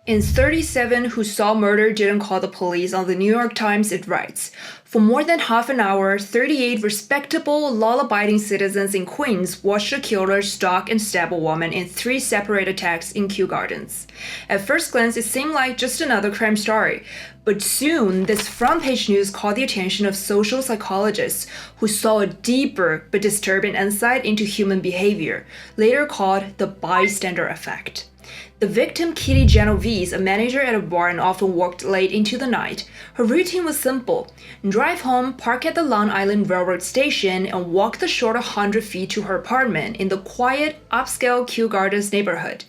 In 37 Who Saw Murder Didn't Call the Police on the New York Times, it writes, for more than half an hour, 38 respectable, law-abiding citizens in Queens watched a killer stalk and stab a woman in 3 separate attacks in Kew Gardens. At first glance, it seemed like just another crime story, but soon, this front-page news caught the attention of social psychologists who saw a deeper but disturbing insight into human behavior, later called the bystander effect. The victim, Kitty Genovese, a manager at a bar and often worked late into the night. Her routine was simple: drive home, park at the Long Island Railroad station, and walk the short 100 feet to her apartment in the quiet, upscale Kew Gardens neighborhood.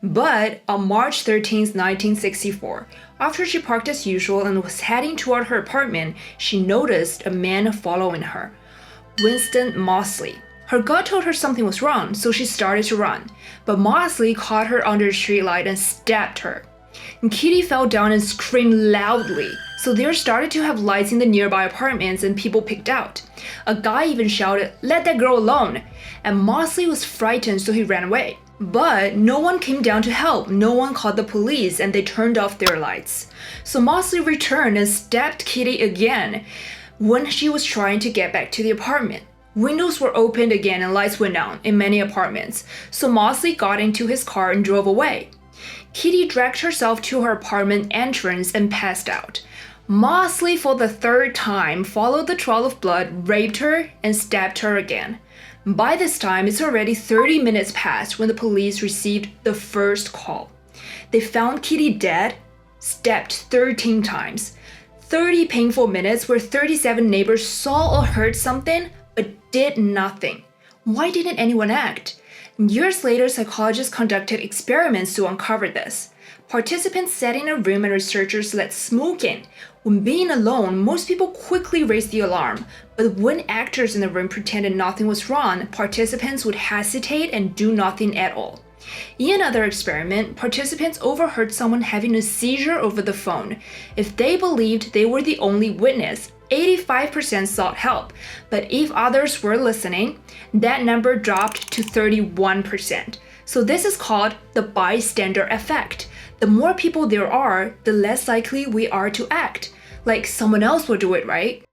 But on March 13, 1964, after she parked as usual and was heading toward her apartment, she noticed a man following her, Winston Mosley. Her gut told her something was wrong, so she started to run, but Mosley caught her under a streetlight and stabbed her. And Kitty fell down and screamed loudly, so there started to have lights in the nearby apartments and people picked out. A guy even shouted, "Let that girl alone!" And Mosley was frightened, so he ran away. But no one came down to help, no one called the police, and they turned off their lights. So Mosley returned and stabbed Kitty again when she was trying to get back to the apartment. Windows were opened again and lights went on in many apartments, so Mosley got into his car and drove away. Kitty dragged herself to her apartment entrance and passed out. Mosley, for the 3rd time, followed the trail of blood, raped her, and stabbed her again. By this time, it's already 30 minutes past when the police received the first call. They found Kitty dead, stabbed 13 times. 30 painful minutes where 37 neighbors saw or heard something, but did nothing. Why didn't anyone act? Years later, psychologists conducted experiments to uncover this. Participants sat in a room and researchers let smoke in. When being alone, most people quickly raised the alarm, but when actors in the room pretended nothing was wrong, participants would hesitate and do nothing at all. In another experiment, participants overheard someone having a seizure over the phone. If they believed they were the only witness, 85% sought help, but if others were listening, that number dropped to 31%. So this is called the bystander effect. The more people there are, the less likely we are to act. Like someone else will do it, right?